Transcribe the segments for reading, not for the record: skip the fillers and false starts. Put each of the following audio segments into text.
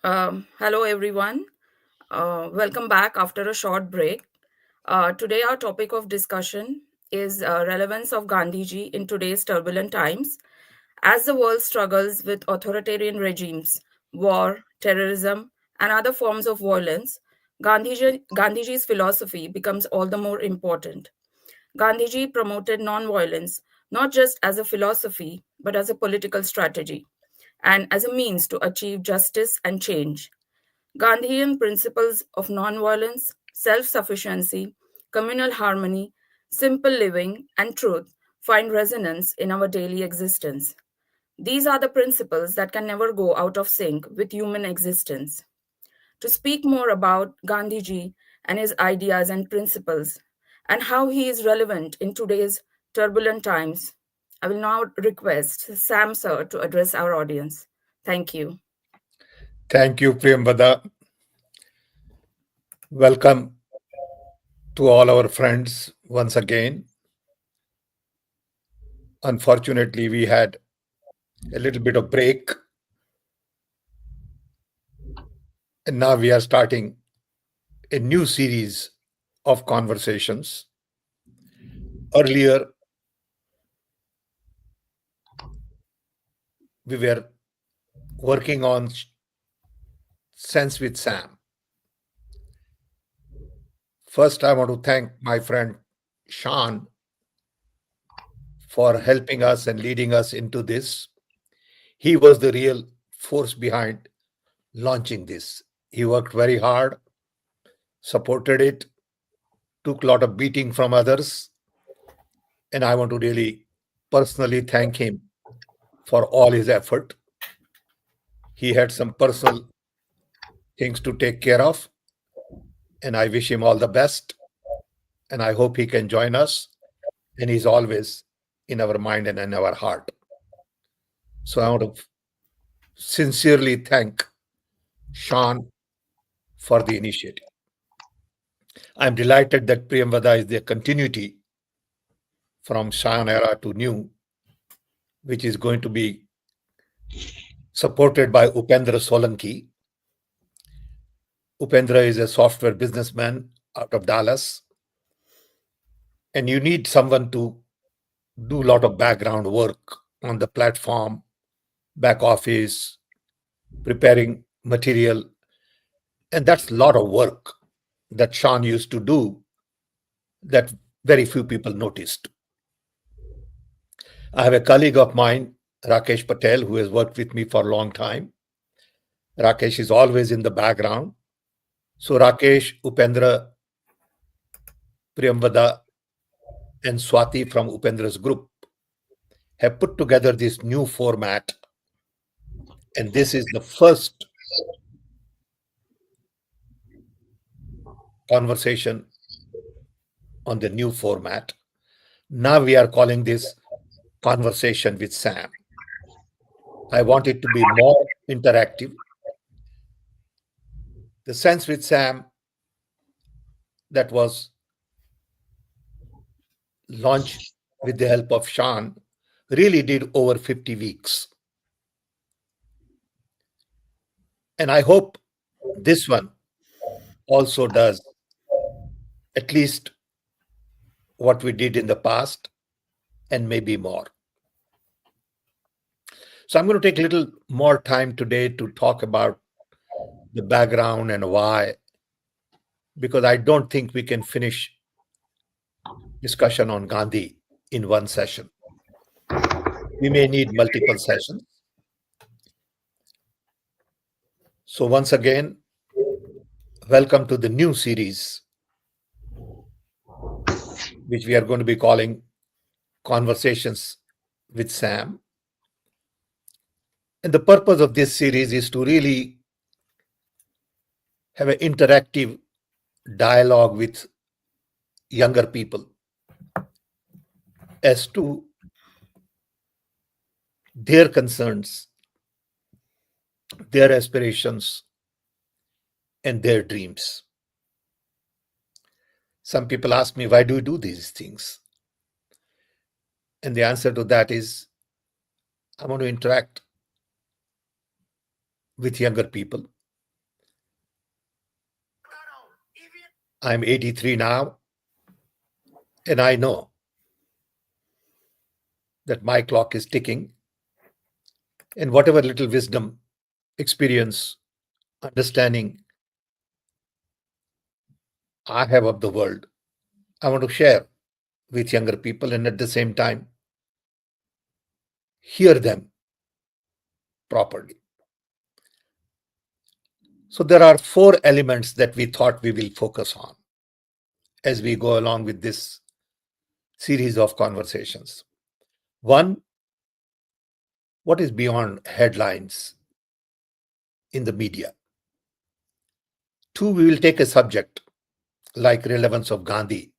Hello, everyone. Welcome back after a short break. Today, our topic of discussion is relevance of Gandhiji in today's turbulent times. As the world struggles with authoritarian regimes, war, terrorism, and other forms of violence, Gandhiji's philosophy becomes all the more important. Gandhiji promoted nonviolence not just as a philosophy, but as a political strategy and as a means to achieve justice and change. Gandhian principles of nonviolence, self sufficiency, communal harmony, simple living, and truth find resonance in our daily existence. These are the principles that can never go out of sync with human existence. To speak more about Gandhiji and his ideas and principles, and how he is relevant in today's turbulent times, I will now request Sam Sir to address our audience. Thank you. Thank you, Priyambada. Welcome to all our friends once again. Unfortunately, we had a little bit of break, and now we are starting a new series of conversations. Earlier, we were working on Sense with Sam. First, I want to thank my friend Sean for helping us and leading us into this. He was the real force behind launching this. He worked very hard, supported it, took a lot of beating from others, and I want to really personally thank him for all his effort. He had some personal things to take care of, and I wish him all the best. And I hope he can join us. And he's always in our mind and in our heart. So I want to sincerely thank Sean for the initiative. I'm delighted that Priyamvada is the continuity from Sean era to new, which is going to be supported by Upendra Solanki. Upendra is a software businessman out of Dallas, and you need someone to do a lot of background work on the platform, back office, preparing material, and that's a lot of work that Sean used to do that very few people noticed. I have a colleague of mine, Rakesh Patel, who has worked with me for a long time. Rakesh is always in the background. So Rakesh, Upendra, Priyamvada, and Swati from Upendra's group have put together this new format. And this is the first conversation on the new format. Now we are calling this Conversation with Sam. I want it to be more interactive. The Sense with Sam that was launched with the help of Sean really did over 50 weeks. And I hope this one also does at least what we did in the past and maybe more. So I'm going to take a little more time today to talk about the background and why, because I don't think we can finish discussion on Gandhi in one session. We may need multiple sessions. So once again, welcome to the new series, which we are going to be calling Conversations with Sam. And the purpose of this series is to really have an interactive dialogue with younger people as to their concerns, their aspirations, and their dreams. Some people ask me, why do you do these things? And the answer to that is, I want to interact with younger people. I'm 83 now, and I know that my clock is ticking, and whatever little wisdom, experience, understanding I have of the world, I want to share with younger people and at the same time hear them properly. So, there are four elements that we thought we will focus on as we go along with this series of conversations. One, what is beyond headlines in the media? Two, we will take a subject like relevance of Gandhi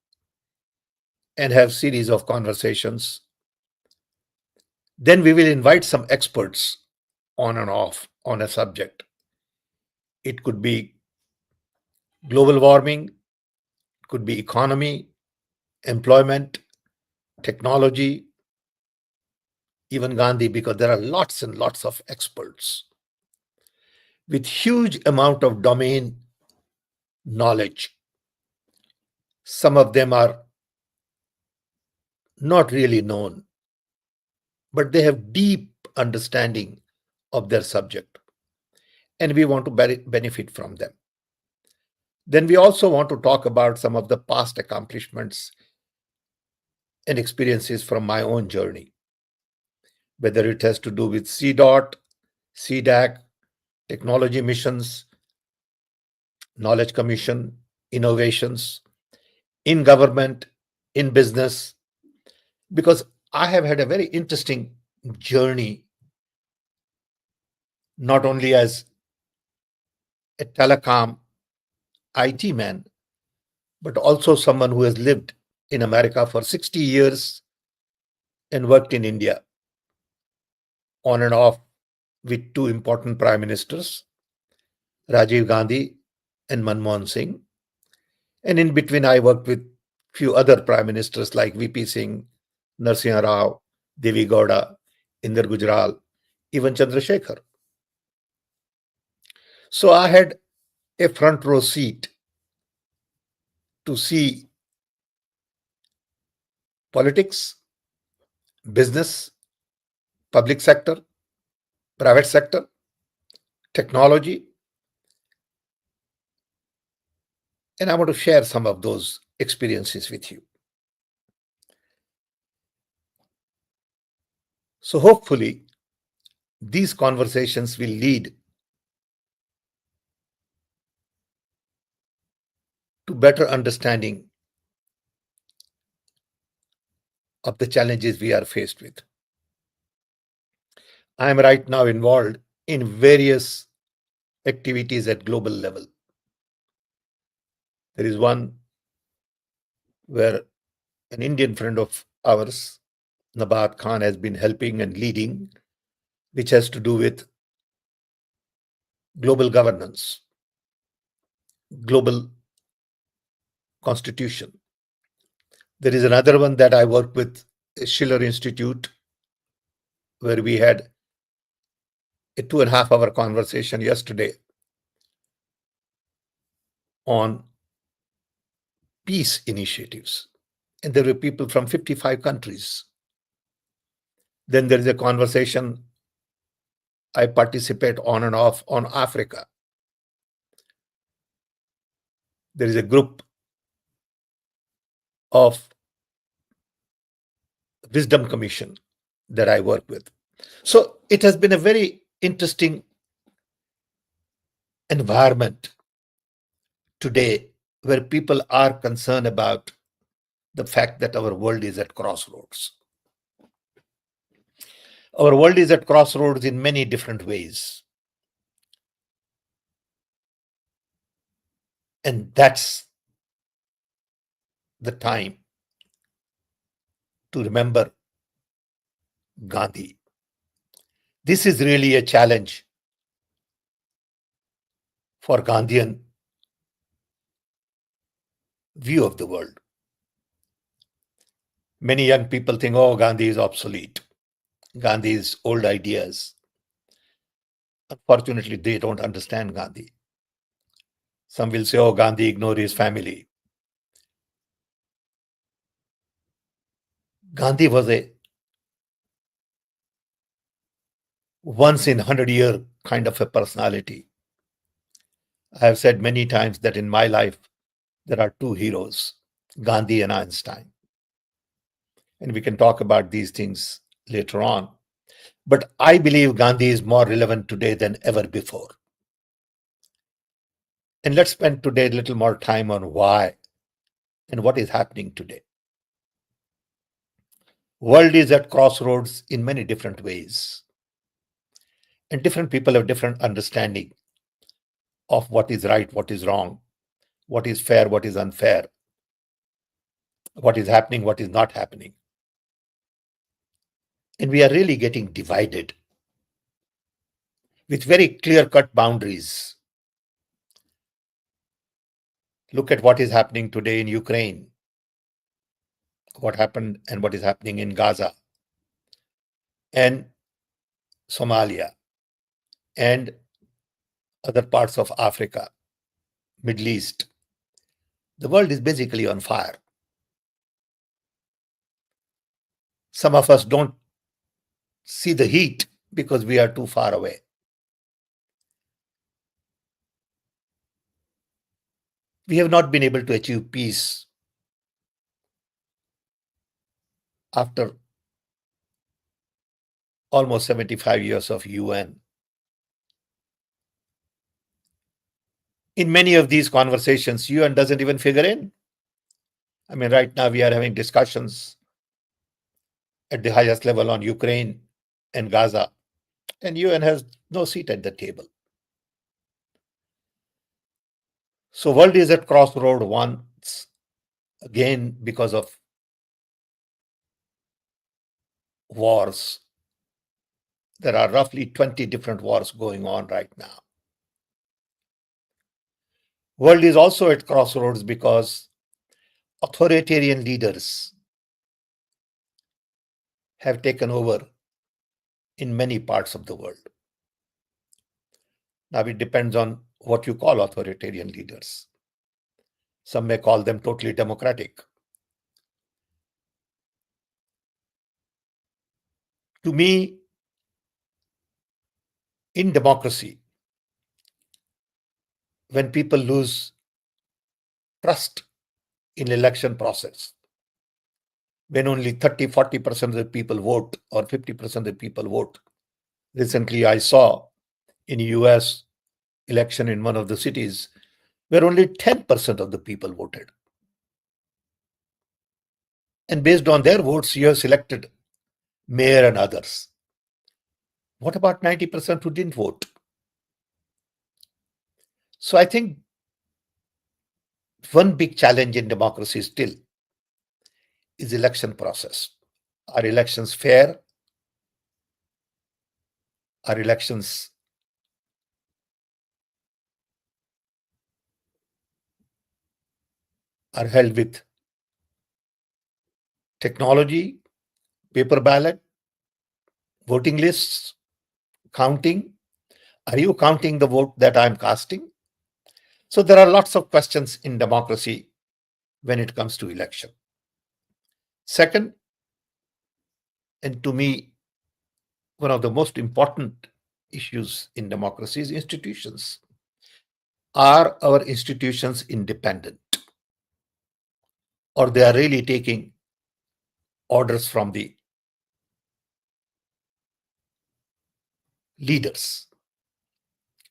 and have series of conversations. Then we will invite some experts on and off on a subject. It could be global warming, could be economy, employment, technology, even Gandhi, because there are lots and lots of experts with huge amount of domain knowledge. Some of them are not really known, but they have deep understanding of their subject, and we want to benefit from them. Then we also want to talk about some of the past accomplishments and experiences from my own journey, whether it has to do with CDOT, CDAC, technology missions, knowledge commission, innovations in government, in business, because I have had a very interesting journey, not only as a telecom IT man, but also someone who has lived in America for 60 years and worked in India on and off with two important prime ministers, Rajiv Gandhi and Manmohan Singh. And in between, I worked with few other prime ministers like VP Singh, Narasimha Rao, Devi Gowda, Inder Gujral, even Chandrasekhar. So I had a front row seat to see politics, business, public sector, private sector, technology, and I want to share some of those experiences with you. So hopefully, these conversations will lead to better understanding of the challenges we are faced with. I am right now involved in various activities at global level. There is one where an Indian friend of ours, Nabat Khan, has been helping and leading, which has to do with global governance, global constitution. There is another one that I work with, Schiller Institute, where we had a 2.5 hour conversation yesterday on peace initiatives. And there were people from 55 countries. Then there is a conversation I participate on and off on Africa. There is a group of Wisdom Commission that I work with. So it has been a very interesting environment today where people are concerned about the fact that our world is at crossroads. Our world is at crossroads in many different ways. And that's the time to remember Gandhi. This is really a challenge for Gandhian view of the world. Many young people think, oh, Gandhi is obsolete. Gandhi's old ideas. Unfortunately, they don't understand Gandhi. Some will say, oh, Gandhi ignored his family. Gandhi was a once in 100-year kind of a personality. I have said many times that in my life, there are two heroes, Gandhi and Einstein. And we can talk about these things later on. But I believe Gandhi is more relevant today than ever before. And let's spend today a little more time on why and what is happening today. World is at crossroads in many different ways. And different people have different understanding of what is right, what is wrong, what is fair, what is unfair, what is happening, what is not happening. And we are really getting divided with very clear cut boundaries. Look at what is happening today in Ukraine, what happened and what is happening in Gaza and Somalia and other parts of Africa, Middle East. The world is basically on fire. Some of us don't see the heat because we are too far away. We have not been able to achieve peace after almost 75 years of UN. In many of these conversations, UN doesn't even figure in. I mean, right now we are having discussions at the highest level on Ukraine and Gaza, and UN has no seat at the table. So world is at crossroad once again because of wars. There are roughly 20 different wars going on right now. World is also at crossroads because authoritarian leaders have taken over in many parts of the world. Now, it depends on what you call authoritarian leaders. Some may call them totally democratic. To me, in democracy, when people lose trust in election process, when only 30-40% of the people vote or 50% of the people vote. Recently, I saw in US election in one of the cities where only 10% of the people voted. And based on their votes, you have selected mayor and others. What about 90% who didn't vote? So I think one big challenge in democracy still is election process. Are elections fair? Are elections are held with technology, paper ballot, voting lists, counting? Are you counting the vote that I'm casting? So there are lots of questions in democracy when it comes to election. Second, and to me, one of the most important issues in democracy is institutions. Are our institutions independent? Or they are really taking orders from the leaders,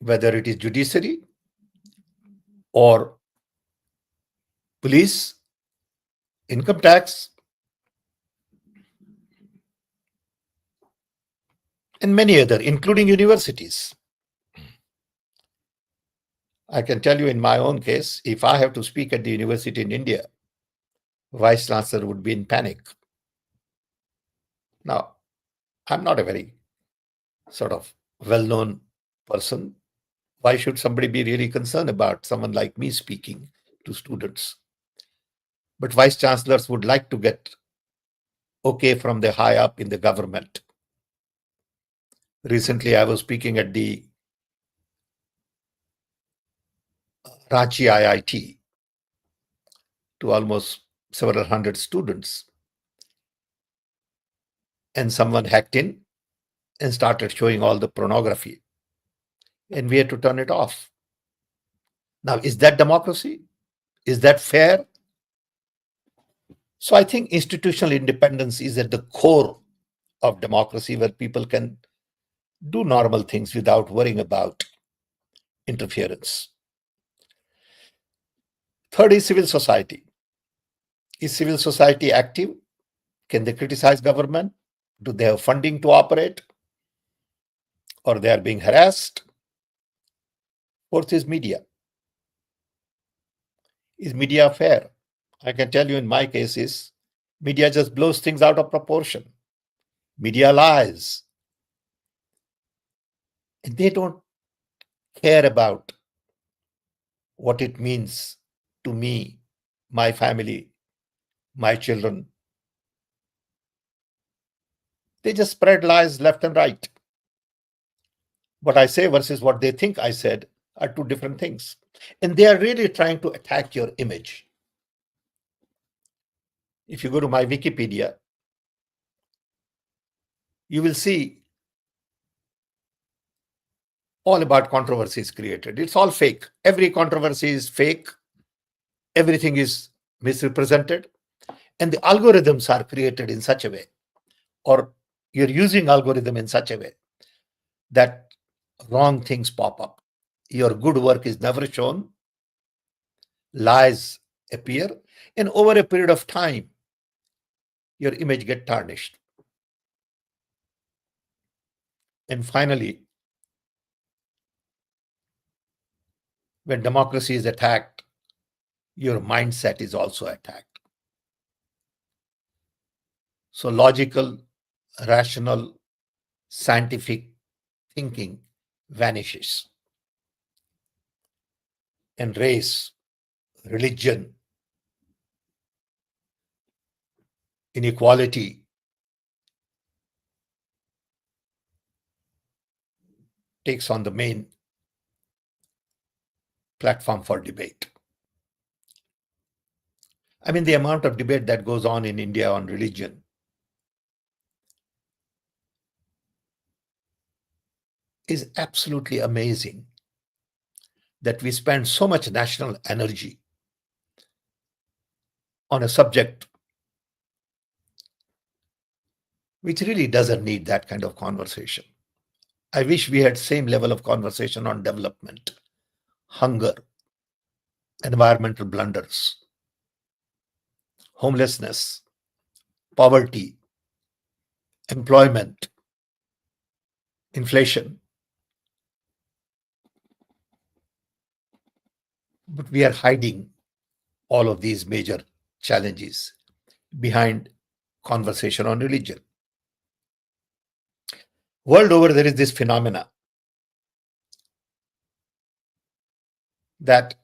whether it is judiciary or police, income tax, and many other, including universities. I can tell you in my own case, if I have to speak at the university in India, vice chancellor would be in panic. Now, I'm not a very sort of well-known person. Why should somebody be really concerned about someone like me speaking to students? But vice chancellors would like to get okay from the high up in the government. Recently, I was speaking at the Ranchi IIT to almost several hundred students. and someone hacked in and started showing all the pornography, and we had to turn it off. Now, is that democracy? Is that fair? So I think institutional independence is at the core of democracy, where people can do normal things without worrying about interference. Third is civil society. Is civil society active? Can they criticize government? Do they have funding to operate? Or they are being harassed? Fourth is media. Is media fair? I can tell you in my cases, media just blows things out of proportion. Media lies. And they don't care about what it means to me, my family, my children. They just spread lies left and right. What I say versus what they think I said are two different things. And they are really trying to attack your image. If you go to my Wikipedia, you will see all about controversies created. It's all fake. Every controversy is fake. Everything is misrepresented. And the algorithms are created in such a way, or you're using algorithm in such a way that wrong things pop up. Your good work is never shown, lies appear, and over a period of time, your image get tarnished. And finally, when democracy is attacked, your mindset is also attacked. So logical, rational, scientific thinking vanishes. And race, religion, inequality takes on the main platform for debate. I mean, the amount of debate that goes on in India on religion is absolutely amazing, that we spend so much national energy on a subject which really doesn't need that kind of conversation. I wish we had same level of conversation on development, hunger, environmental blunders, homelessness, poverty, employment, inflation. But we are hiding all of these major challenges behind conversation on religion. World over, there is this phenomena that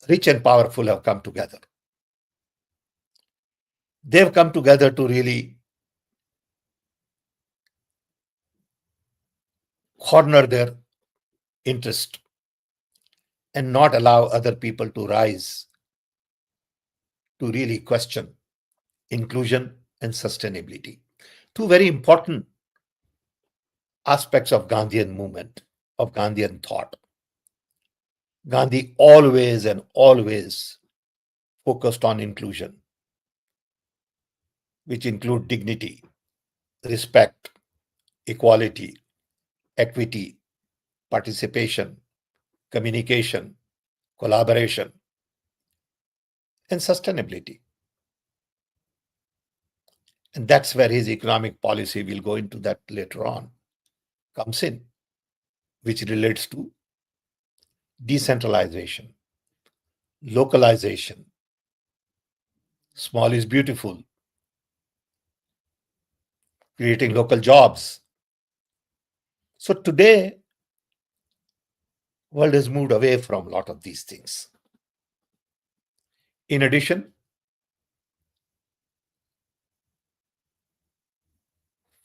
rich and powerful have come together. They've come together to really corner their interest and not allow other people to rise to really question inclusion and sustainability. Two very important aspects of Gandhian movement, of Gandhian thought. Gandhi always and always focused on inclusion, which include dignity, respect, equality, equity, participation, communication, collaboration, and sustainability. And that's where his economic policy, we'll go into that later on, comes in, which relates to decentralization, localization. Small is beautiful, creating local jobs. So today, world has moved away from a lot of these things. In addition,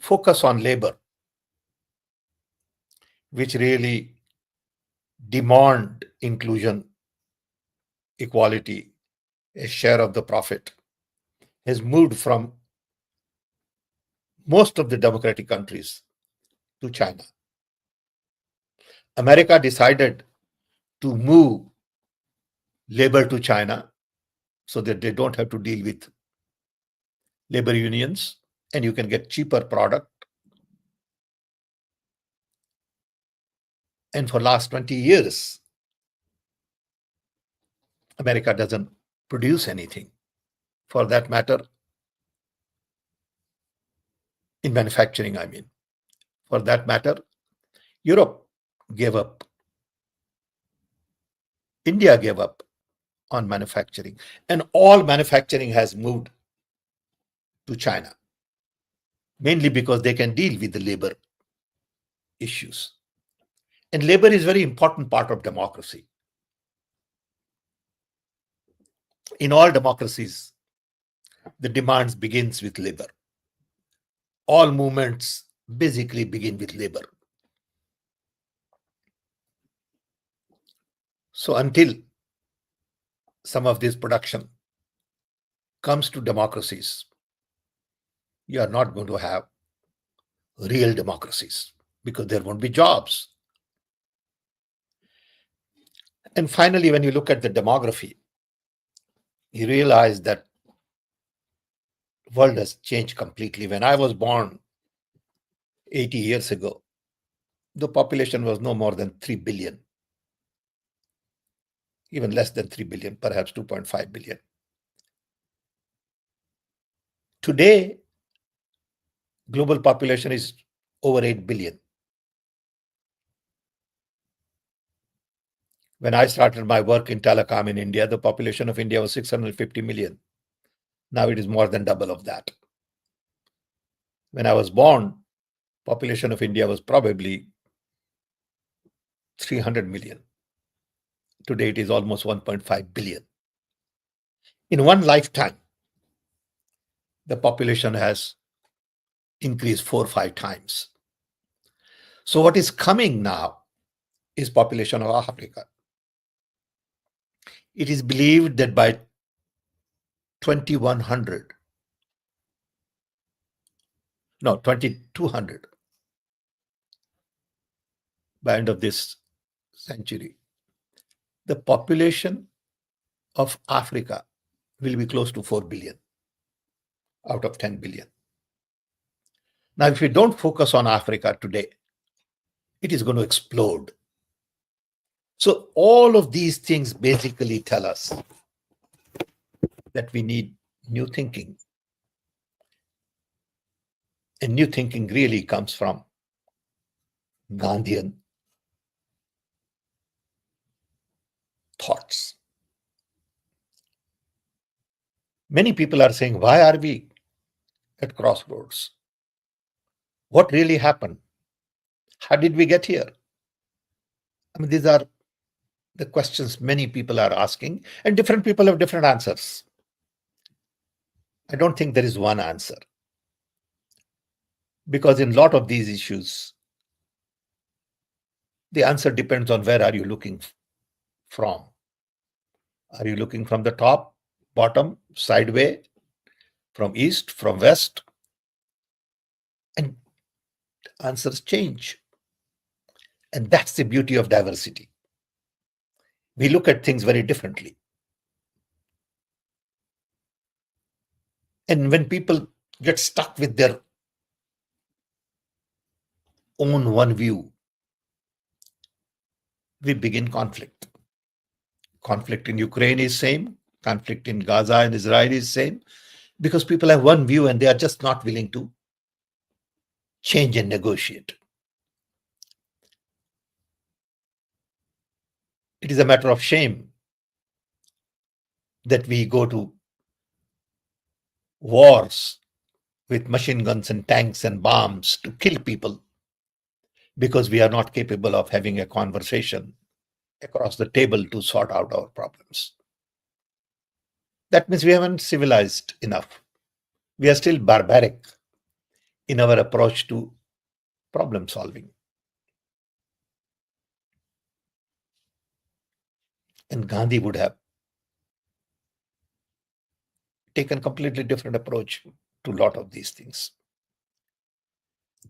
focus on labor, which really demand inclusion, equality, a share of the profit, has moved from most of the democratic countries to China. America decided to move labor to China so that they don't have to deal with labor unions and you can get cheaper product. And for last 20 years, America doesn't produce anything. For that matter, in manufacturing, I mean. For that matter, Europe gave up. India gave up on manufacturing. And all manufacturing has moved to China, mainly because they can deal with the labor issues. And labor is a very important part of democracy. In all democracies, the demands begins with labor. All movements basically begin with labor. So until some of this production comes to democracies, you are not going to have real democracies because there won't be jobs. And finally, when you look at the demography, you realize that the world has changed completely. When I was born 80 years ago, the population was no more than 3 billion, even less than 3 billion, perhaps 2.5 billion. Today, global population is over 8 billion. When I started my work in telecom in India, the population of India was 650 million. Now it is more than double of that. When I was born, population of India was probably 300 million. Today it is almost 1.5 billion. In one lifetime, the population has increased 4 or 5 times. So what is coming now is population of Africa. It is believed that by 2100, no, 2200, by end of this century, the population of Africa will be close to 4 billion out of 10 billion. Now, if we don't focus on Africa today, it is going to explode. So all of these things basically tell us that we need new thinking. And new thinking really comes from Gandhian thoughts. Many people are saying, why are we at crossroads? What really happened? How did we get here? I mean, these are the questions many people are asking, and different people have different answers. I don't think there is one answer. Because in a lot of these issues, the answer depends on where are you looking from. Are you looking from the top, bottom, sideway, from east, from west? And answers change. And that's the beauty of diversity. We look at things very differently. And when people get stuck with their own one view, we begin conflict. Conflict in Ukraine is same. Conflict in Gaza and Israel is same. Because people have one view and they are just not willing to change and negotiate. It is a matter of shame that we go to wars with machine guns and tanks and bombs to kill people because we are not capable of having a conversation across the table to sort out our problems. That means we haven't civilized enough. We are still barbaric in our approach to problem solving. And Gandhi would have taken completely different approach to a lot of these things.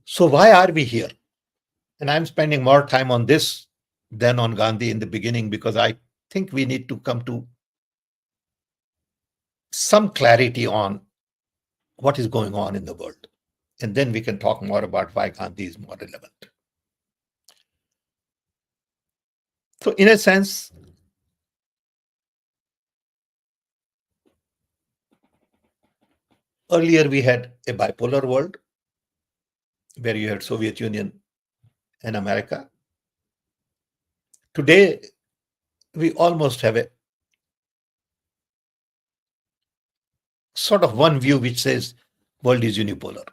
So, why are we here? And I'm spending more time on this than on Gandhi in the beginning because I think we need to come to some clarity on what is going on in the world. And then we can talk more about why Gandhi is more relevant. So, in a sense, earlier we had a bipolar world where you had Soviet Union and America. Today, we almost have a sort of one view which says world is unipolar.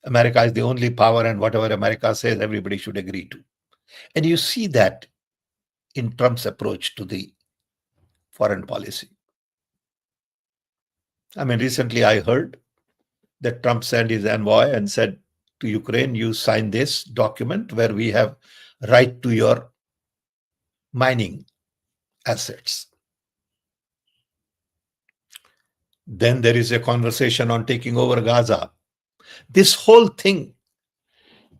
America is the only power, and whatever America says, everybody should agree to. And you see that in Trump's approach to the foreign policy. I mean, recently I heard that Trump sent his envoy and said to Ukraine, you sign this document where we have right to your mining assets. Then there is a conversation on taking over Gaza. This whole thing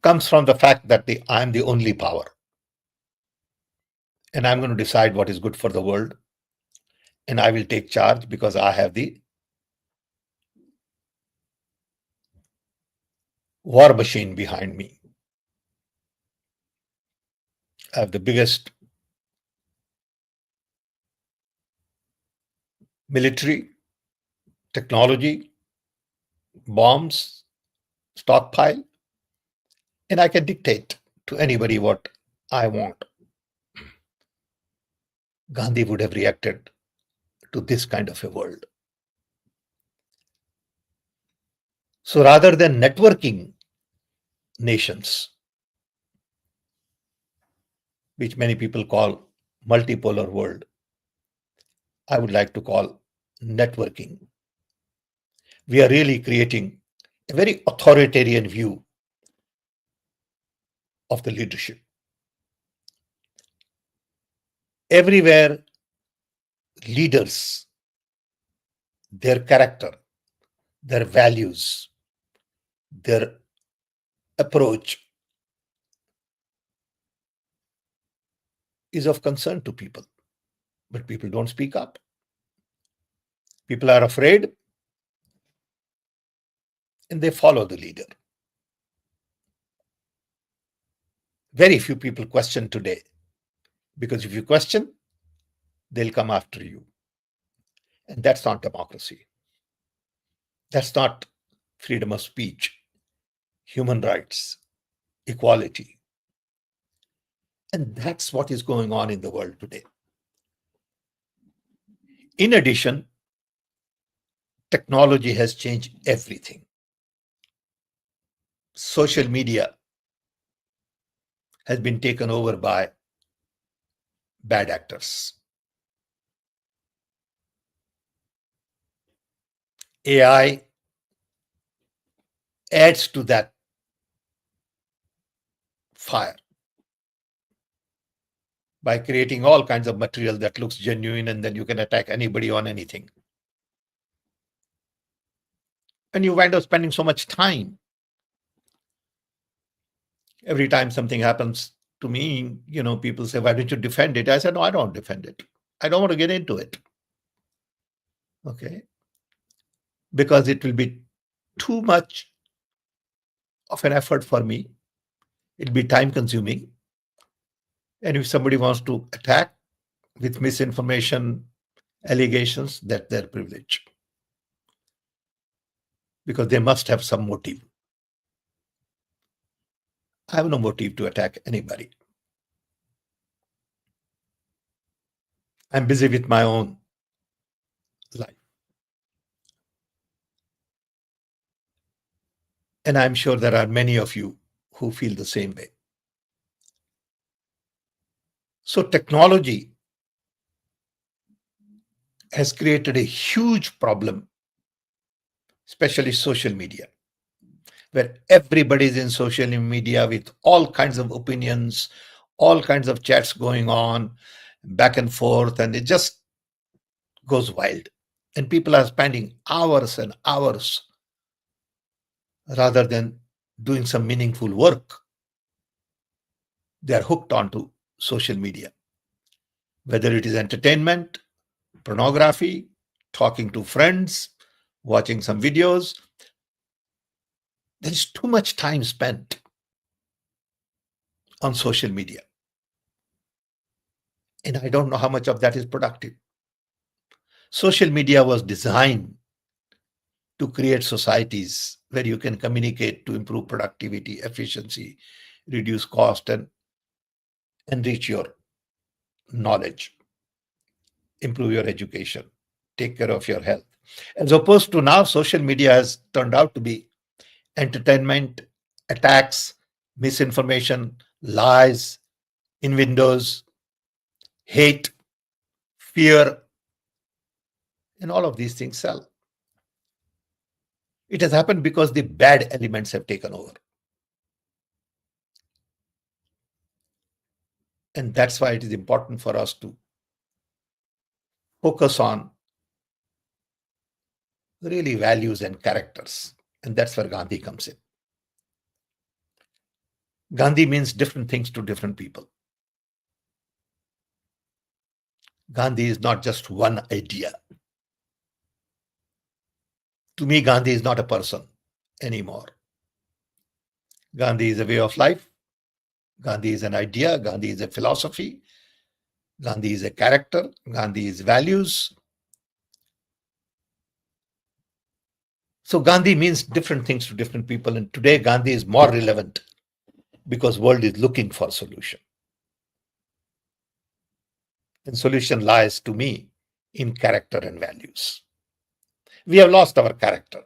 comes from the fact that I'm the only power. And I'm going to decide what is good for the world. And I will take charge because I have the war machine behind me. I have the biggest military, technology, bombs, stockpile, and I can dictate to anybody what I want. Gandhi would have reacted to this kind of a world. So rather than networking nations, which many people call multipolar world, I would like to call networking. We are really creating a very authoritarian view of the leadership. Everywhere, leaders, their character, their values, their approach is of concern to people, but people don't speak up. People are afraid and they follow the leader. Very few people question today because if you question, they'll come after you. And that's not democracy. That's not freedom of speech, human rights, equality. And that's what is going on in the world today. In addition, technology has changed everything. Social media has been taken over by bad actors. AI adds to that fire by creating all kinds of material that looks genuine, and then you can attack anybody on anything. And you wind up spending so much time. Every time something happens to me, people say, why don't you defend it? I said, no, I don't defend it. I don't want to get into it. Okay. Because it will be too much of an effort for me. It'll be time consuming. And if somebody wants to attack with misinformation, allegations, that's their privilege. Because they must have some motive. I have no motive to attack anybody. I'm busy with my own life. And I'm sure there are many of you who feel the same way. So technology has created a huge problem, especially social media, where everybody is in social media with all kinds of opinions, all kinds of chats going on, back and forth, and it just goes wild. And people are spending hours and hours rather than doing some meaningful work, they are hooked onto social media, whether it is entertainment, pornography, talking to friends, watching some videos. There is too much time spent on social media. And I don't know how much of that is productive. Social media was designed to create societies where you can communicate to improve productivity, efficiency, reduce cost, and enrich your knowledge, improve your education, take care of your health. As opposed to now, social media has turned out to be entertainment, attacks, misinformation, lies, innuendos, hate, fear, and all of these things sell. It has happened because the bad elements have taken over. And that's why it is important for us to focus on really values and characters. And that's where Gandhi comes in. Gandhi means different things to different people. Gandhi is not just one idea. To me, Gandhi is not a person anymore. Gandhi is a way of life. Gandhi is an idea. Gandhi is a philosophy. Gandhi is a character. Gandhi is values. So Gandhi means different things to different people. And today, Gandhi is more relevant because world is looking for solution. And solution lies, to me, in character and values. We have lost our character.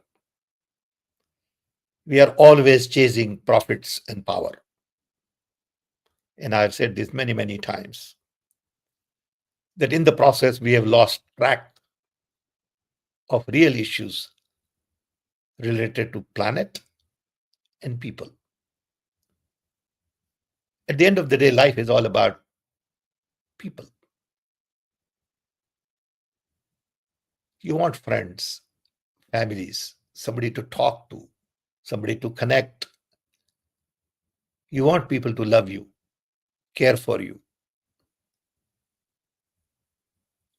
We are always chasing profits and power. And I've said this many, many times, that in the process, we have lost track of real issues related to planet and people. At the end of the day, life is all about people. You want friends, families, somebody to talk to, somebody to connect. You want people to love you, care for you.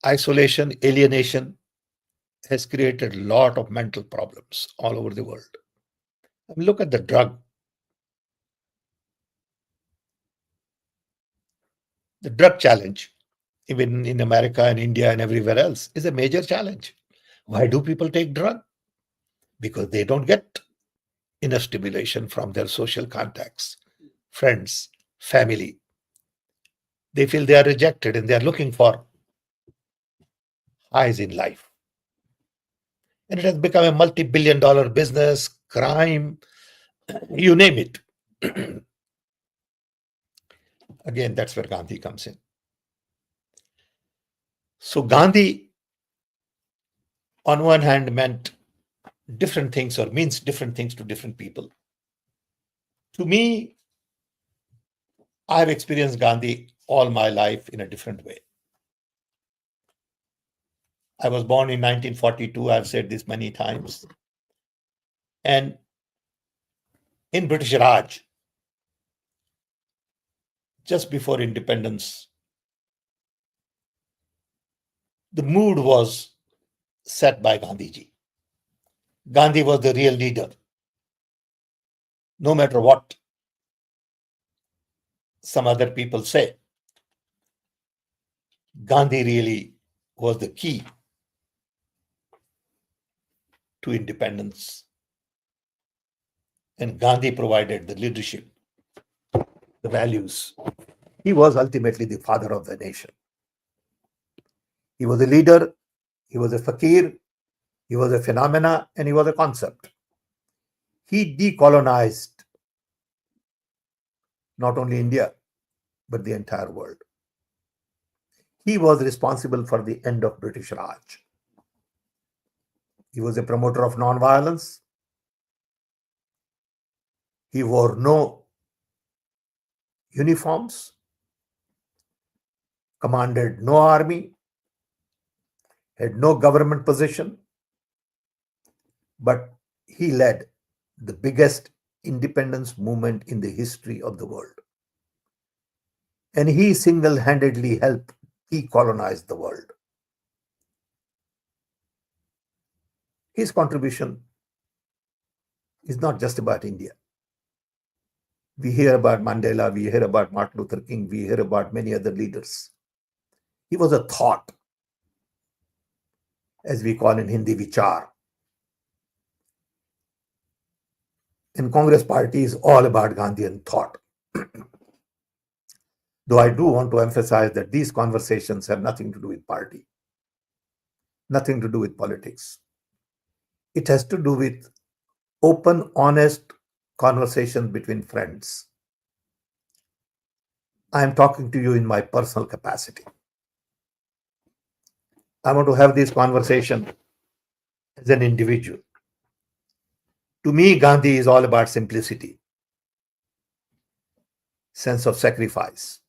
Isolation, alienation has created a lot of mental problems all over the world. I mean, look at the drug. The drug challenge, even in America and India and everywhere else, is a major challenge. Why do people take drug? Because they don't get enough stimulation from their social contacts, friends, family. They feel they are rejected and they are looking for highs in life. And it has become a multi-billion dollar business, crime, you name it. Again, that's where Gandhi comes in. So Gandhi, on one hand, meant different things or means different things to different people. To me, I have experienced Gandhi all my life in a different way. I was born in 1942. I've said this many times. And in British Raj, just before independence, the mood was set by Gandhiji. Gandhi was the real leader. No matter what some other people say, Gandhi really was the key to independence. And Gandhi provided the leadership, the values. He was ultimately the father of the nation. He was a leader, he was a fakir, he was a phenomena, and he was a concept. He decolonized not only India, but the entire world. He was responsible for the end of British Raj. He was a promoter of non-violence. He wore no uniforms, commanded no army, had no government position, but he led the biggest independence movement in the history of the world. And he single handedly helped decolonize the world. His contribution is not just about India. We hear about Mandela, we hear about Martin Luther King, we hear about many other leaders. He was a thought, as we call in Hindi, vichar. And Congress party is all about Gandhian thought. Though I do want to emphasize that these conversations have nothing to do with party, nothing to do with politics. It has to do with open, honest conversations between friends. I am talking to you in my personal capacity. I want to have this conversation as an individual. To me, Gandhi is all about simplicity, sense of sacrifice,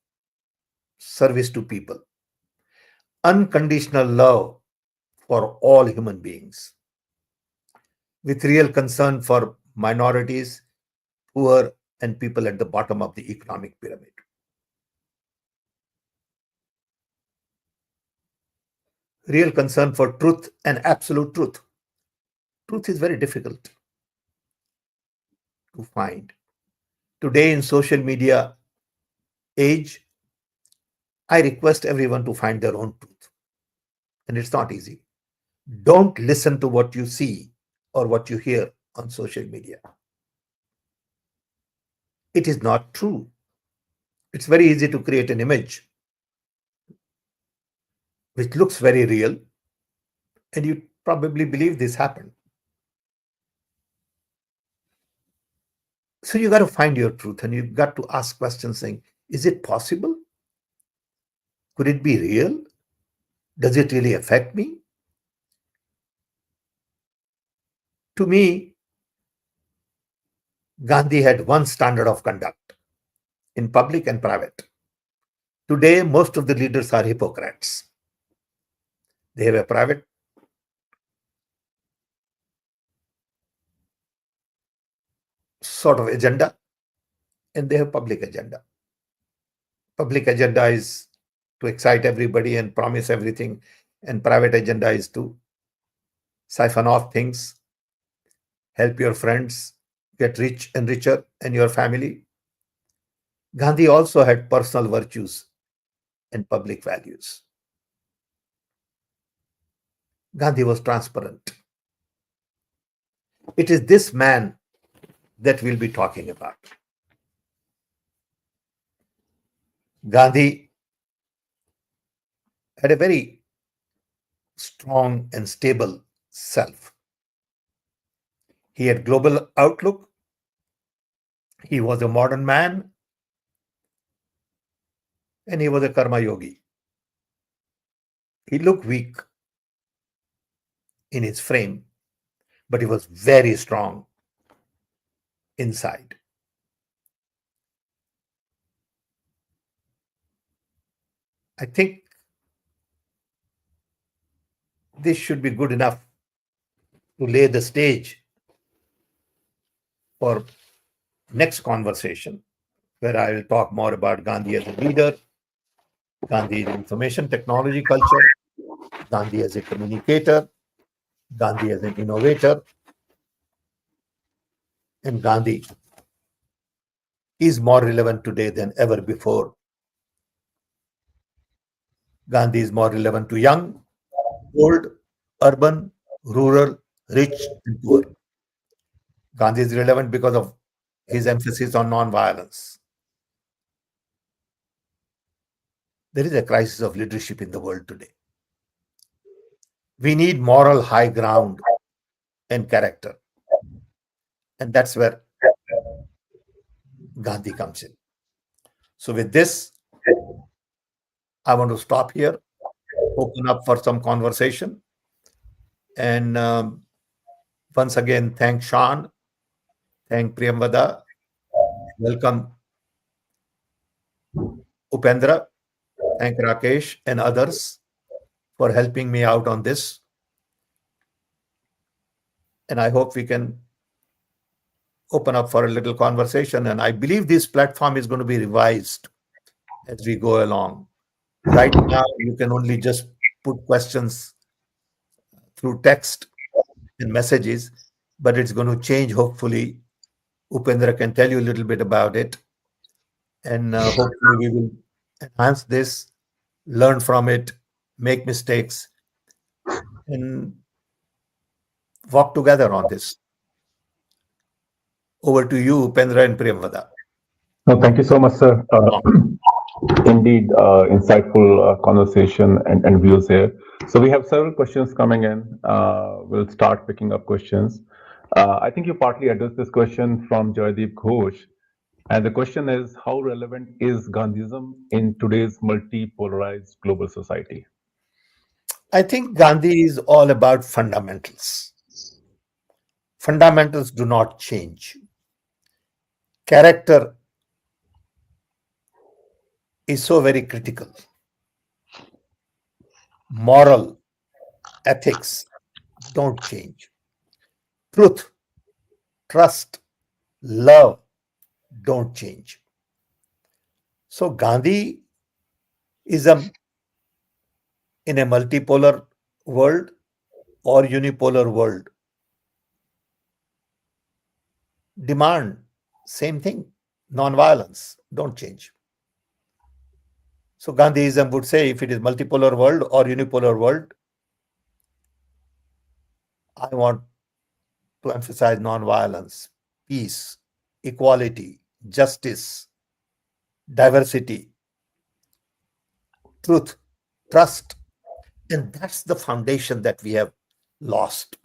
service to people, unconditional love for all human beings, with real concern for minorities, poor, and people at the bottom of the economic pyramid. Real concern for truth and absolute truth. Truth is very difficult to find. Today in social media age, I request everyone to find their own truth. And it's not easy. Don't listen to what you see or what you hear on social media. It is not true. It's very easy to create an image which looks very real, and you probably believe this happened. So you got to find your truth, and you've got to ask questions saying, is it possible? Could it be real? Does it really affect me? To me, Gandhi had one standard of conduct in public and private. Today, most of the leaders are hypocrites. They have a private sort of agenda, and they have public agenda. Public agenda is to excite everybody and promise everything, and private agenda is to siphon off things, help your friends get rich and richer, and your family. Gandhi also had personal virtues and public values. Gandhi was transparent. It is this man that we'll be talking about. Gandhi had a very strong and stable self. He had global outlook. He was a modern man, and he was a karma yogi. He looked weak in his frame, but he was very strong inside. I think this should be good enough to lay the stage for next conversation, where I will talk more about Gandhi as a leader, Gandhi in information technology culture, Gandhi as a communicator, Gandhi as an innovator, and Gandhi is more relevant today than ever before. Gandhi is more relevant to young, old, urban, rural, rich, and poor. Gandhi is relevant because of his emphasis on non-violence. There is a crisis of leadership in the world today. We need moral high ground and character. And that's where Gandhi comes in. So, with this, I want to stop here, open up for some conversation. And once again, thank Sean, thank Priyamvada, welcome Upendra, thank Rakesh and others for helping me out on this. And I hope we can open up for a little conversation. And I believe this platform is going to be revised as we go along. Right now, you can only just put questions through text and messages, but it's going to change. Hopefully, Upendra can tell you a little bit about it. And hopefully, we will enhance this, learn from it, make mistakes, and walk together on this. Over to you, Upendra and Priyamvada. No, thank you so much, sir. Indeed, insightful conversation and views here. So we have several questions coming in. We'll start picking up questions. I think you partly addressed this question from Joydeep Ghosh. And the question is, how relevant is Gandhism in today's multi-polarized global society? I think Gandhi is all about fundamentals. Fundamentals do not change. Character is so very critical. Moral ethics don't change. Truth, trust, love don't change. So Gandhi is in a multipolar world or unipolar world. Demand same thing. Non-violence don't change. So Gandhiism would say if it is multipolar world or unipolar world, I want to emphasize non-violence, peace, equality, justice, diversity, truth, trust. And that's the foundation that we have lost.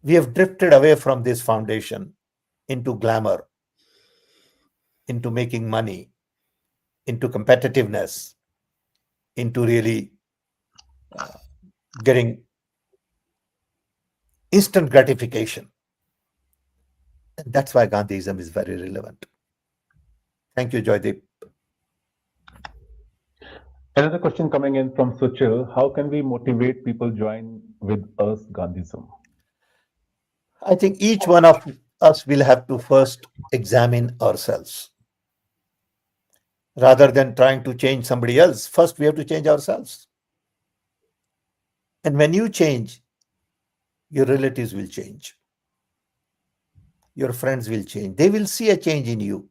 We have drifted away from this foundation into glamour, into making money, into competitiveness, into really getting instant gratification. And that's why Gandhiism is very relevant. Thank you, Joydeep. Another question coming in from Suchil. How can we motivate people join with us Gandhism? I think each one of us will have to first examine ourselves. Rather than trying to change somebody else, first we have to change ourselves. And when you change, your relatives will change. Your friends will change. They will see a change in you,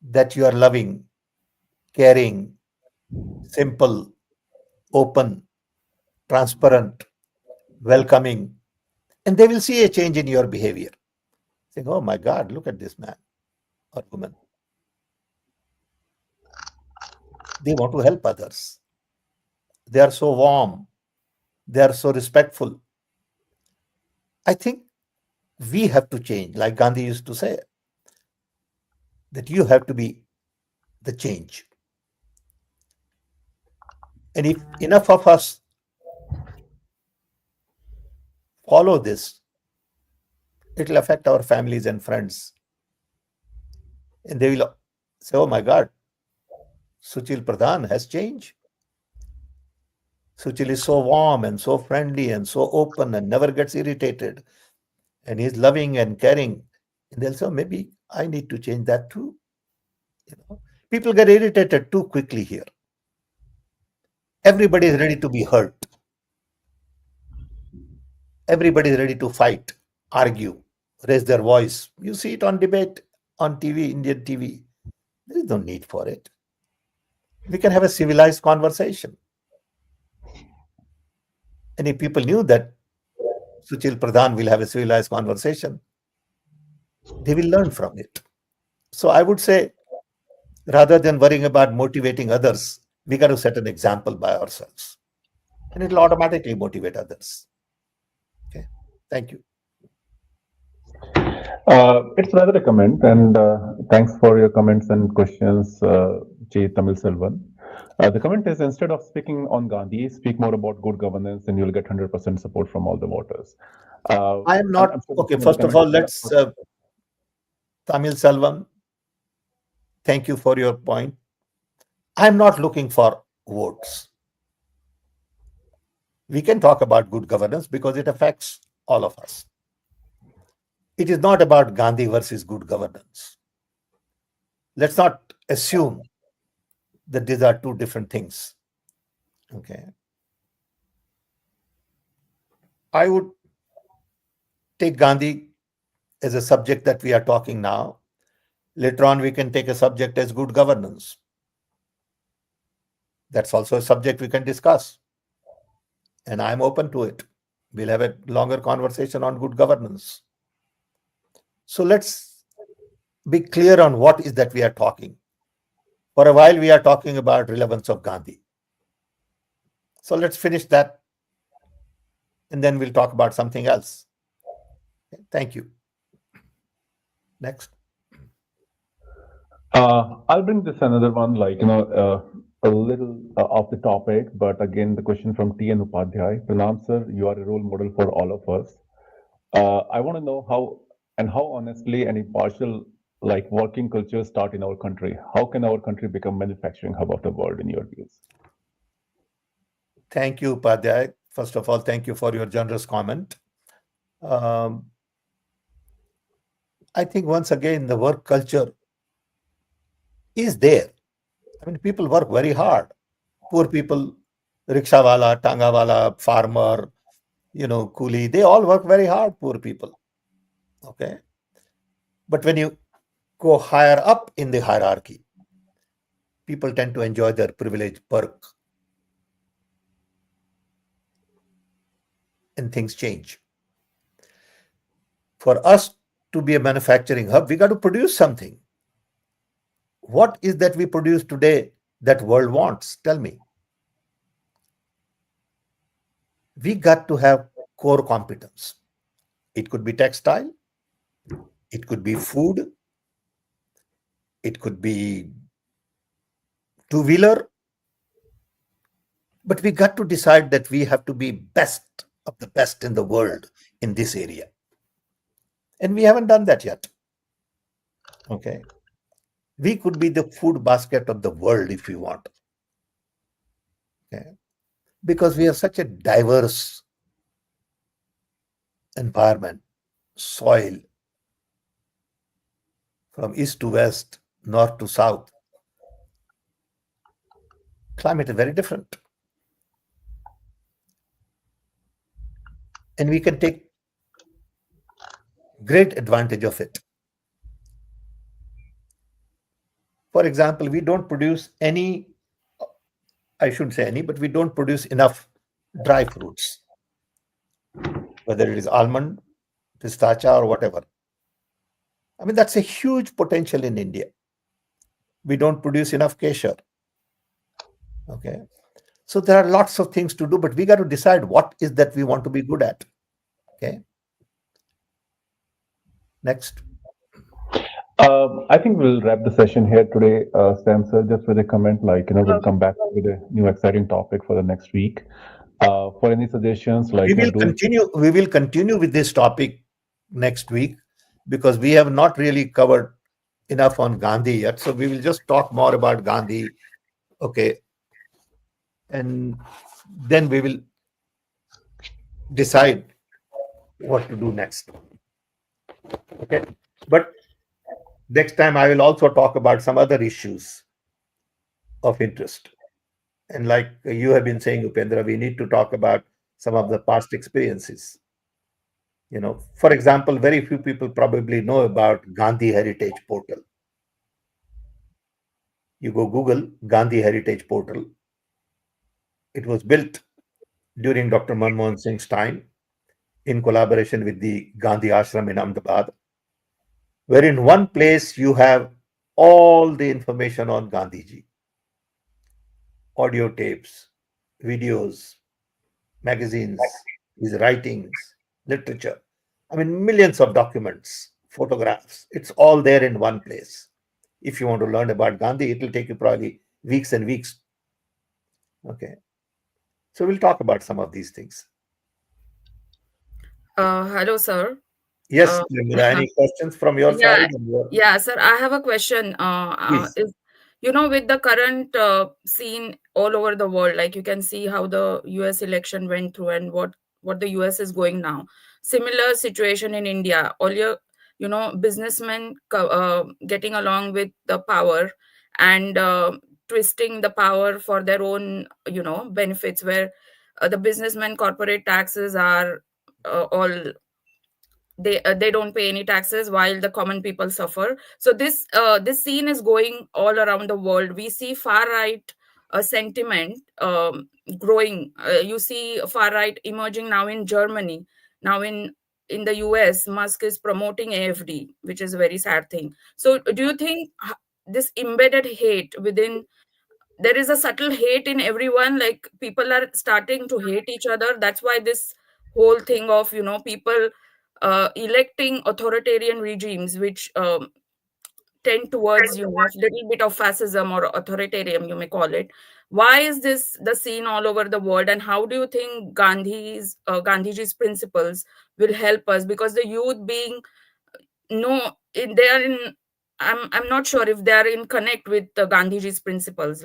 that you are loving, caring, simple, open, transparent, welcoming, and they will see a change in your behavior. Saying, oh my God, look at this man or woman. They want to help others. They are so warm. They are so respectful. I think we have to change, like Gandhi used to say, that you have to be the change. And if enough of us follow this, it will affect our families and friends. And they will say, oh my God, Suchil Pradhan has changed. Suchil is so warm and so friendly and so open and never gets irritated. And he's loving and caring. And they'll say, oh, maybe I need to change that too. People get irritated too quickly here. Everybody is ready to be hurt. Everybody is ready to fight, argue, raise their voice. You see it on debate on TV, Indian TV. There is no need for it. We can have a civilized conversation. And if people knew that Suchil Pradhan will have a civilized conversation, they will learn from it. So I would say, rather than worrying about motivating others, we got to set an example by ourselves. And it will automatically motivate others. Okay. Thank you. It's rather a comment, and thanks for your comments and questions, J. Tamil Selvan. The comment is instead of speaking on Gandhi, speak more about good governance, and you'll get 100% support from all the voters. I am not. I'm sure Okay, the first of comment all, is let's, Tamil Selvam, thank you for your point. I'm not looking for votes. We can talk about good governance because it affects all of us. It is not about Gandhi versus good governance. Let's not assume that these are two different things. Okay. I would take Gandhi as a subject that we are talking now. Later on, we can take a subject as good governance. That's also a subject we can discuss. And I'm open to it. We'll have a longer conversation on good governance. So let's be clear on what is that we are talking. For a while, we are talking about relevance of Gandhi. So let's finish that, and then we'll talk about something else. Thank you. Next. I'll bring this another one, a little off the topic, but again, the question from T. N. Upadhyay. Pranam sir, you are a role model for all of us. I want to know how honestly and impartial working cultures start in our country. How can our country become manufacturing hub of the world in your views? Thank you, Padhyay. First of all, thank you for your generous comment. Um, I think once again, the work culture is there. I mean, people work very hard. Poor people, rickshawala, tangawala, farmer, coolie, they all work very hard, poor people. Okay. But when you go higher up in the hierarchy, people tend to enjoy their privilege perk and things change. For us to be a manufacturing hub, we got to produce something. What is that we produce today that world wants? Tell me. We got to have core competence. It could be textile, it could be food, it could be two-wheeler, but we got to decide that we have to be best of the best in the world in this area. And we haven't done that yet. Okay. We could be the food basket of the world if we want. Okay. Because we have such a diverse environment, soil, from east to west, north to south. Climate is very different. And we can take great advantage of it. For example, we don't produce any, I shouldn't say any, but we don't produce enough dry fruits, whether it is almond, pistachio, or whatever. I mean, that's a huge potential in India. We don't produce enough kesher. Okay. So there are lots of things to do, but we got to decide what is that we want to be good at. Okay. Next. I think we'll wrap the session here today, Sam sir, just with a comment we'll come back with a new exciting topic for the next week. For any suggestions, we will continue with this topic next week because we have not really covered enough on Gandhi yet. So we will just talk more about Gandhi. Okay. And then we will decide what to do next. Okay. But next time I will also talk about some other issues of interest. And like you have been saying, Upendra, we need to talk about some of the past experiences. For example, very few people probably know about Gandhi Heritage Portal. You go Google Gandhi Heritage Portal. It was built during Dr. Manmohan Singh's time in collaboration with the Gandhi Ashram in Ahmedabad, where in one place you have all the information on Gandhiji, audio tapes, videos, magazines, his writings, literature. I mean, millions of documents, photographs. It's all there in one place. If you want to learn about Gandhi, it will take you probably weeks and weeks. Okay. So we'll talk about some of these things. Hello, sir. Yes, any questions from your Yeah, side? yeah, sir. I have a question. Please. Is with the current scene all over the world, like you can see how the U.S. election went through and what the U.S. is going now. Similar situation in India. Earlier, businessmen getting along with the power and twisting the power for their own benefits, where the businessmen corporate taxes are all, they don't pay any taxes while the common people suffer. So this scene is going all around the world. We see far right sentiment growing. You see far right emerging now in Germany, now in the US. Musk is promoting AFD, which is a very sad thing. So do you think this embedded hate within, there is a subtle hate in everyone, like people are starting to hate each other? That's why this whole thing of people electing authoritarian regimes, which tend towards little bit of fascism or authoritarian, you may call it. Why is this the scene all over the world, and how do you think Gandhiji's principles will help us? Because the youth being, no, they are in, I'm not sure if they are in connect with the Gandhiji's principles,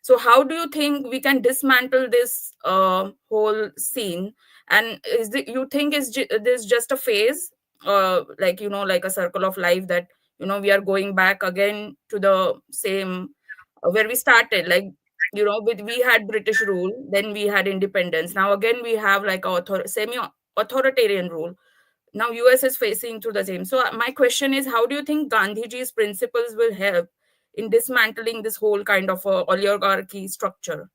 so how do you think we can dismantle this whole scene? And you think this just a phase, like a circle of life, that we are going back again to the same where we started, like we had British rule, then we had independence, now again we have like semi authoritarian rule. Now US is facing to the same. So my question is, how do you think Gandhiji's principles will help in dismantling this whole kind of oligarchy structure?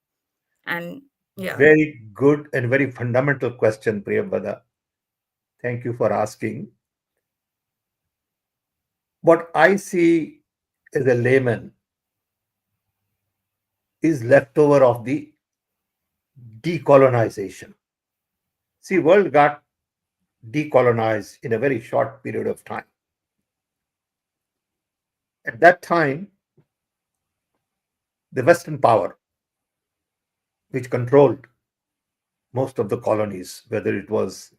And yeah. Very good and very fundamental question, Priyambada. Thank you for asking. What I see as a layman is leftover of the decolonization. See, world got decolonized in a very short period of time. At that time, the Western power, which controlled most of the colonies, whether it was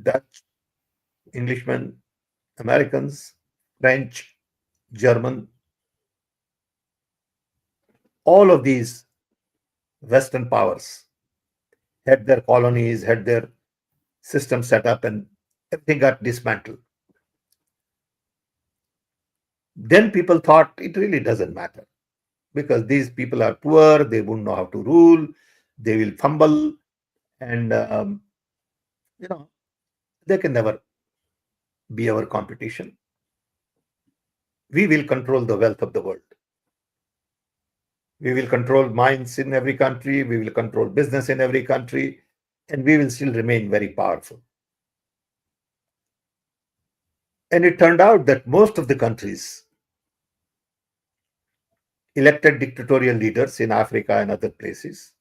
Dutch, Englishmen, Americans, French, German, all of these Western powers had their colonies, had their system set up, and everything got dismantled. Then people thought it really doesn't matter because these people are poor, they won't know how to rule, they will fumble, and you know they can never be our competition. We will control the wealth of the world. We will control mines in every country, we will control business in every country, and we will still remain very powerful. And it turned out that most of the countries elected dictatorial leaders in Africa and other places.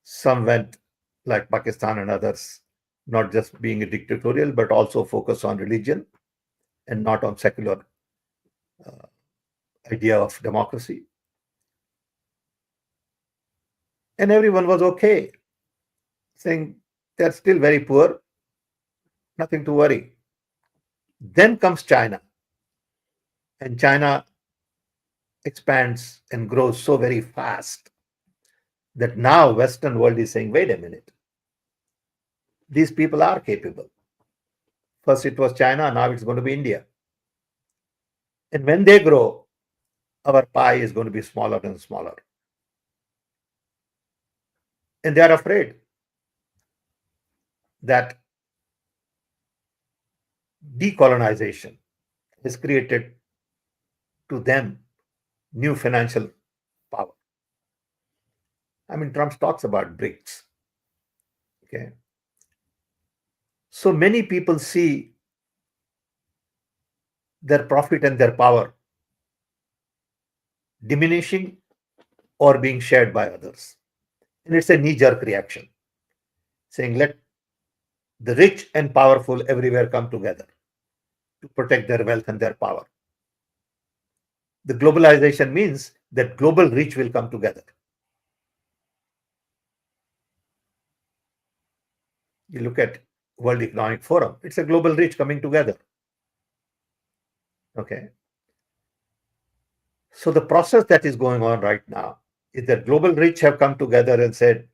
Some went, like Pakistan and others, not just being a dictatorial, but also focus on religion and not on secular idea of democracy. And everyone was okay, saying they're still very poor, nothing to worry. Then comes China, and China expands and grows so very fast that now Western world is saying, wait a minute, these people are capable. First it was China, now it's going to be India. And when they grow, our pie is going to be smaller and smaller. And they are afraid that decolonization has created to them new financial power. I mean, Trump talks about BRICS. Okay. So many people see their profit and their power diminishing or being shared by others. And it's a knee-jerk reaction, saying let the rich and powerful everywhere come together to protect their wealth and their power. The globalization means that global rich will come together. You look at World Economic Forum, it's a global rich coming together. Okay. So the process that is going on right now is that global rich have come together and said,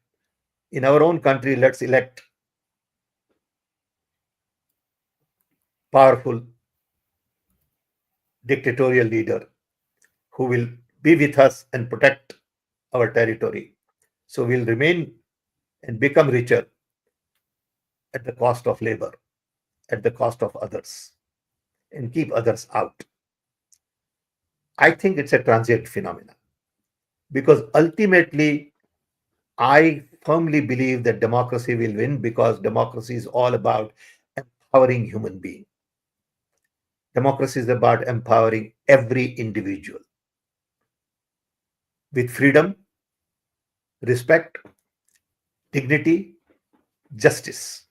in our own country, let's elect powerful dictatorial leader who will be with us and protect our territory. So we'll remain and become richer at the cost of labor, at the cost of others, and keep others out. I think it's a transient phenomenon because ultimately I firmly believe that democracy will win because democracy is all about empowering human beings. Democracy is about empowering every individual with freedom, respect, dignity, justice.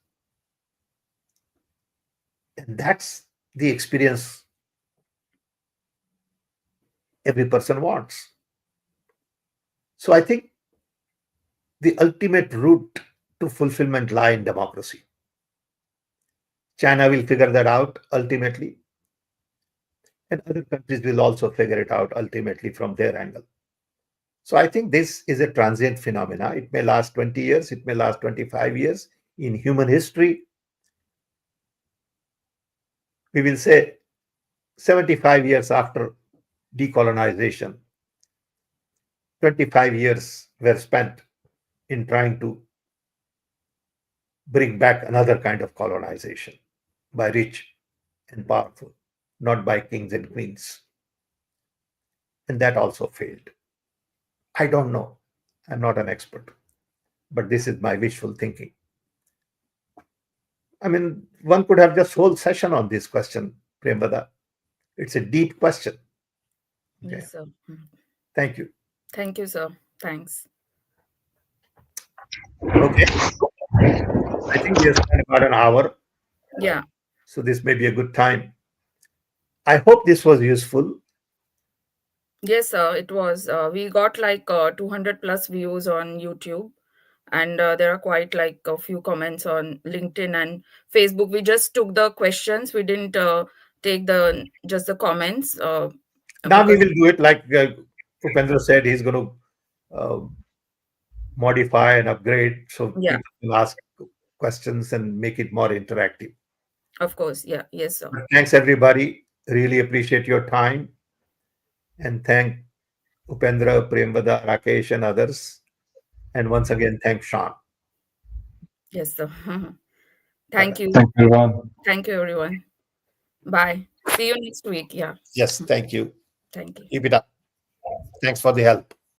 And that's the experience every person wants. So I think the ultimate route to fulfillment lie in democracy. China will figure that out ultimately, and other countries will also figure it out ultimately from their angle. So I think this is a transient phenomena. It may last 20 years, it may last 25 years. In human history, we will say 75 years after decolonization, 25 years were spent in trying to bring back another kind of colonization by rich and powerful, not by kings and queens. And that also failed. I don't know. I'm not an expert, but this is my wishful thinking. I mean, one could have just whole session on this question, Premvada. It's a deep question. Okay. Yes, sir. Thank you. Thank you, sir. Thanks. Okay. I think we have spent about an hour, Yeah. so this may be a good time. I hope this was useful. Yes, sir. It was. We got like 200 plus views on YouTube, and there are quite like a few comments on LinkedIn and Facebook. We just took the questions. We didn't take the just the comments Now we because will do it like Upendra said, he's going to uh, modify and upgrade so yeah, people will ask questions and make it more interactive. of course. Yeah. Yes, sir. But thanks, everybody. Really appreciate your time and thank Upendra, Premvada, Rakesh, and others. And once again, thank Sean. Yes, sir. Bye Thank bye. you. Thank you, everyone. Thank you, everyone. Bye. See you next week. Yeah. Yes, thank you. Thank you. Keep it up. Thanks for the help.